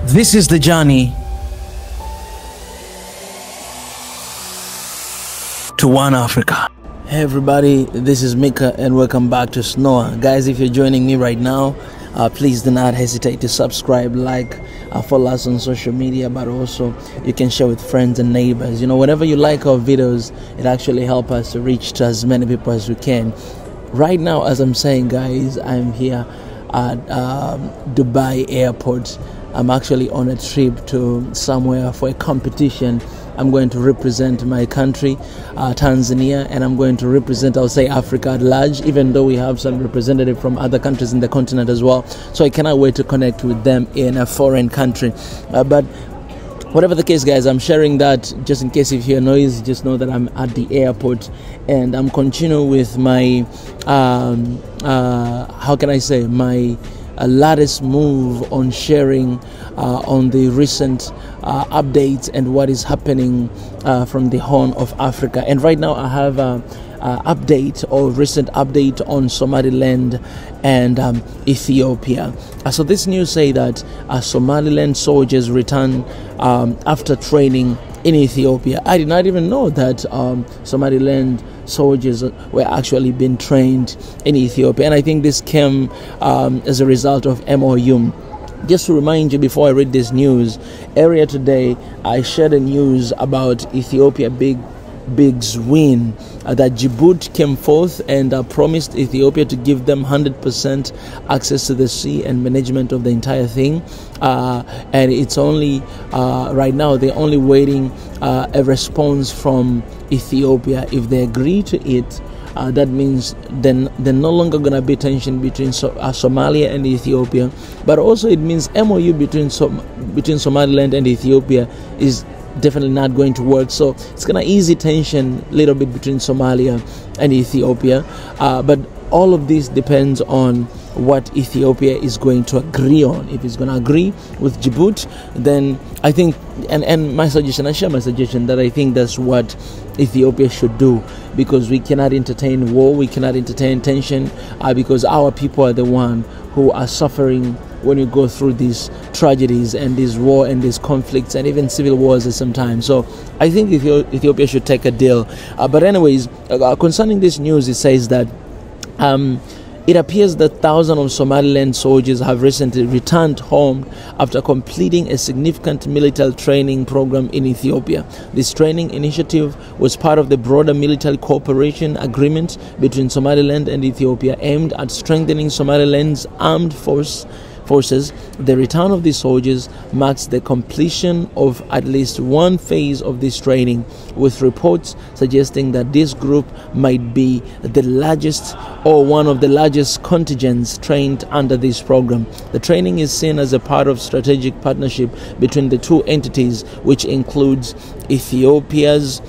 This is the journey to one Africa. Hey everybody, this is Mika and welcome back to SNOA. Guys, if you're joining me right now, please do not hesitate to subscribe, like, follow us on social media, but also you can share with friends and neighbors. You know, whenever you like our videos, it actually helps us to reach to as many people as we can. Right now, as I'm saying, guys, I'm here at Dubai airport. I'm actually on a trip to somewhere for a competition. I'm going to represent my country, Tanzania, and I'm going to represent, I'll say, Africa at large, even though we have some representatives from other countries in the continent as well. So I cannot wait to connect with them in a foreign country. But whatever the case, guys, I'm sharing that just in case if you hear noise, just know that I'm at the airport and I'm continuing with my, how can I say, my latest move on sharing on the recent updates and what is happening from the Horn of Africa. And right now I have update or recent update on Somaliland and Ethiopia. So this news say that Somaliland soldiers return after training in Ethiopia. I did not even know that Somaliland soldiers were actually being trained in Ethiopia, and I think this came as a result of MOU. Just to remind you before I read this news, earlier today I shared a news about Ethiopia Big's win, that Djibouti came forth and promised Ethiopia to give them 100% access to the sea and management of the entire thing, and it's only right now they're only waiting a response from Ethiopia. If they agree to it, that means then there's no longer going to be tension between Somalia and Ethiopia, but also it means MOU between Somaliland and Ethiopia is definitely not going to work. So it's going to ease tension a little bit between Somalia and Ethiopia, but all of this depends on what Ethiopia is going to agree on. If it's going to agree with Djibouti, then I think, and my suggestion, I share my suggestion that I think that's what Ethiopia should do, because we cannot entertain war, we cannot entertain tension, because our people are the one who are suffering when you go through these tragedies and this war and these conflicts and even civil wars at some time. So I think Ethiopia should take a deal. But anyways, concerning this news, it says that it appears that thousands of Somaliland soldiers have recently returned home after completing a significant military training program in Ethiopia. This training initiative was part of the broader military cooperation agreement between Somaliland and Ethiopia aimed at strengthening Somaliland's armed forces. The return of these soldiers marks the completion of at least one phase of this training, with reports suggesting that this group might be the largest or one of the largest contingents trained under this program. The training is seen as a part of strategic partnership between the two entities, which includes Ethiopia's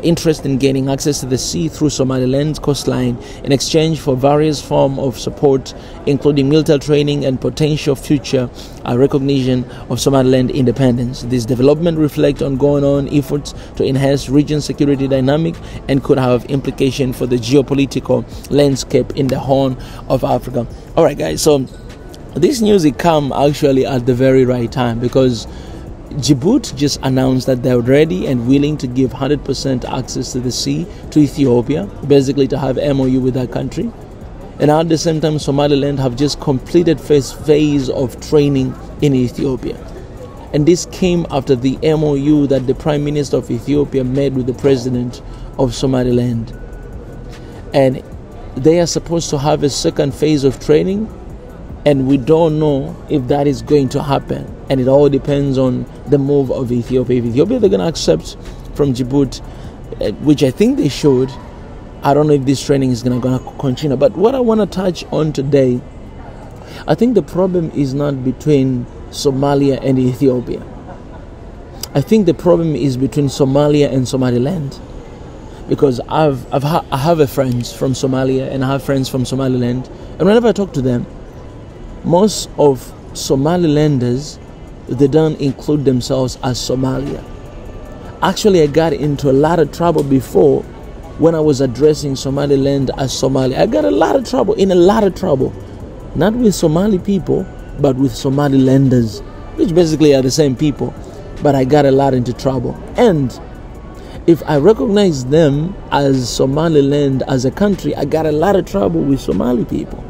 interest in gaining access to the sea through Somaliland's coastline in exchange for various forms of support, including military training and potential future recognition of Somaliland independence. This development reflects ongoing efforts to enhance region security dynamic and could have implications for the geopolitical landscape in the Horn of Africa. All right, guys, so this news come actually at the very right time, because Djibouti just announced that they're ready and willing to give 100% access to the sea to Ethiopia, basically to have MOU with that country. And at the same time, Somaliland have just completed first phase of training in Ethiopia. And this came after the MOU that the Prime Minister of Ethiopia made with the President of Somaliland. And they are supposed to have a second phase of training, and we don't know if that is going to happen. And it all depends on the move of Ethiopia. If Ethiopia, they're going to accept from Djibouti, which I think they should, I don't know if this training is going to continue. But what I want to touch on today, I think the problem is not between Somalia and Ethiopia. I think the problem is between Somalia and Somaliland. Because I have friends from Somalia and I have friends from Somaliland. And whenever I talk to them, most of Somalilanders, they don't include themselves as Somalia. Actually, I got into a lot of trouble before when I was addressing Somaliland as Somalia. I got in a lot of trouble, not with Somali people, but with Somalilanders. which basically are the same people, but I got a lot into trouble. And if I recognize them as Somaliland as a country, I got a lot of trouble with Somali people.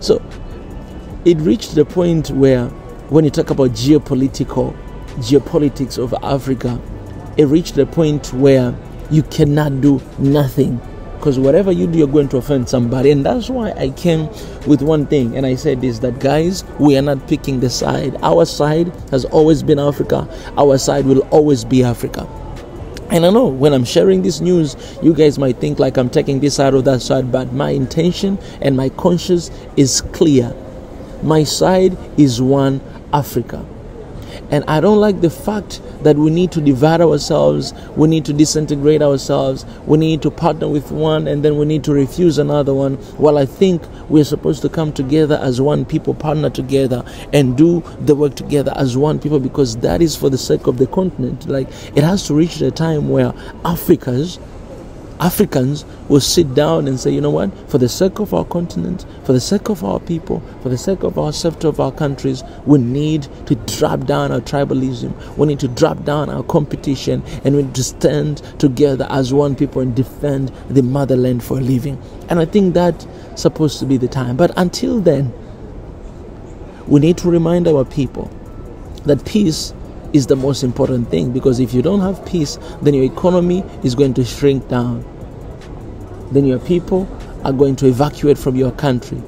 So it reached the point where when you talk about geopolitics of Africa, it reached the point where you cannot do nothing, because whatever you do, you're going to offend somebody. And that's why I came with one thing, and I said this, that guys, we are not picking the side. Our side has always been Africa. Our side will always be Africa. And I know when I'm sharing this news, you guys might think like I'm taking this side or that side, but my intention and my conscience is clear. My side is one Africa. And I don't like the fact that we need to divide ourselves, we need to disintegrate ourselves, we need to partner with one and then we need to refuse another one. Well, I think we're supposed to come together as one people, partner together and do the work together as one people, because that is for the sake of the continent. Like, it has to reach the time where Africans will sit down and say, you know what, for the sake of our continent, for the sake of our people, for the sake of our safety of our countries, we need to drop down our tribalism, we need to drop down our competition, and we need to stand together as one people and defend the motherland for a living. And I think that's supposed to be the time. But until then, we need to remind our people that peace is the most important thing, because if you don't have peace, then your economy is going to shrink down. Then your people are going to evacuate from your country.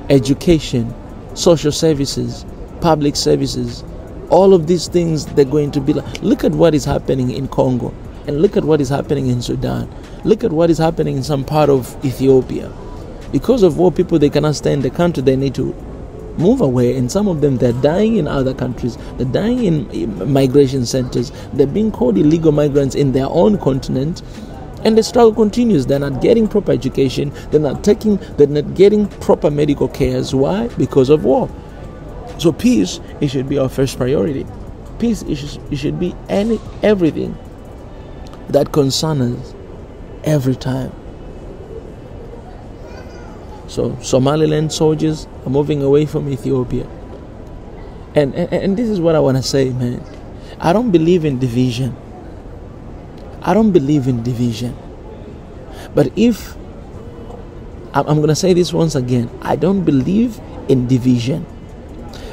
Education, social services, public services, all of these things, they're going to be like, look at what is happening in Congo, and look at what is happening in Sudan. Look at what is happening in some part of Ethiopia. Because of war, people, they cannot stay in the country, they need to move away, and some of them, they're dying in other countries, they're dying in migration centers, they're being called illegal migrants in their own continent, and the struggle continues. They're not getting proper education, they're not getting proper medical care. Why? Because of war. So peace, it should be our first priority. Peace, it should be everything that concerns us every time. So Somaliland soldiers are moving away from Ethiopia. And this is what I want to say, man. I don't believe in division. I don't believe in division. But if, I'm going to say this once again, I don't believe in division.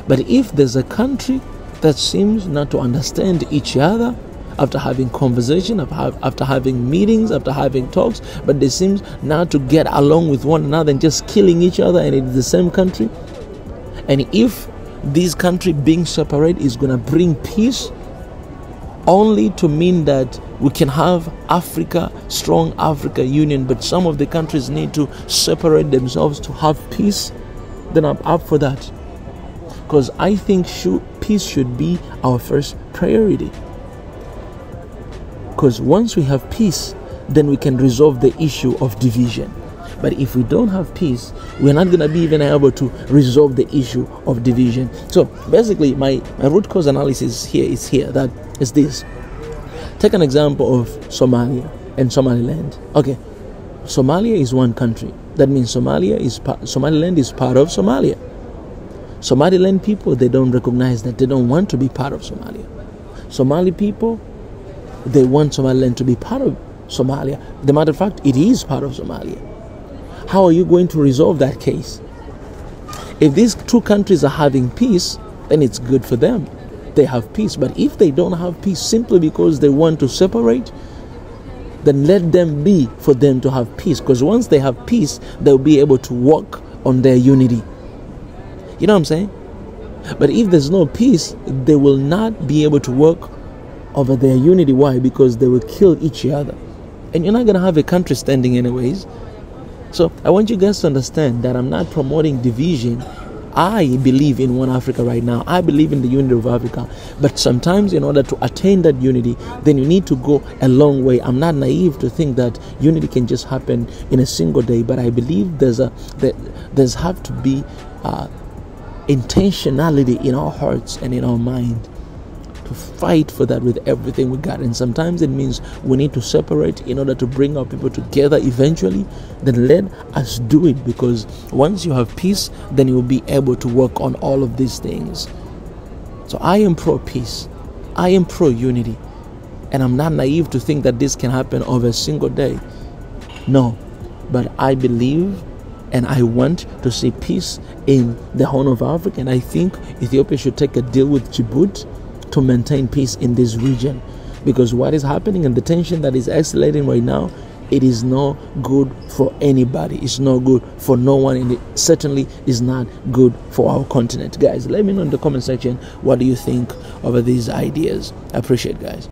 But if there's a country that seems not to understand each other, after having conversation, after having meetings, after having talks, but they seem now to get along with one another and just killing each other, and it's the same country. And if this country being separate is going to bring peace, only to mean that we can have Africa, strong Africa Union, but some of the countries need to separate themselves to have peace, then I'm up for that. Because I think peace should be our first priority. Because once we have peace, then we can resolve the issue of division. But if we don't have peace, we're not going to be even able to resolve the issue of division. So basically, my root cause analysis here is this. Take an example of Somalia and Somaliland. Okay, Somalia is one country. That means Somaliland is part of Somalia. Somaliland people, they don't recognize that. They don't want to be part of Somalia. Somali people, they want Somaliland to be part of Somalia. The matter of fact, it is part of Somalia. How are you going to resolve that case? If these two countries are having peace, then it's good for them. They have peace. But if they don't have peace simply because they want to separate, then let them be for them to have peace. Because once they have peace, they'll be able to work on their unity. You know what I'm saying? But if there's no peace, they will not be able to work over their unity. Why? Because they will kill each other, and you're not going to have a country standing anyways. So I want you guys to understand that I'm not promoting division. I believe in one Africa right now. I believe in the unity of Africa. But sometimes in order to attain that unity, then you need to go a long way. I'm not naive to think that unity can just happen in a single day, but I believe there's have to be intentionality in our hearts and in our mind to fight for that with everything we got. And sometimes it means we need to separate in order to bring our people together eventually. Then let us do it, because once you have peace, then you'll be able to work on all of these things. So I am pro peace. I am pro unity. And I'm not naive to think that this can happen over a single day. No, but I believe and I want to see peace in the Horn of Africa. And I think Ethiopia should take a deal with Djibouti to maintain peace in this region. Because what is happening and the tension that is escalating right now, it is not good for anybody. It's not good for no one, and it certainly is not good for our continent. Guys, let me know in the comment section, what do you think of these ideas? I appreciate it, guys.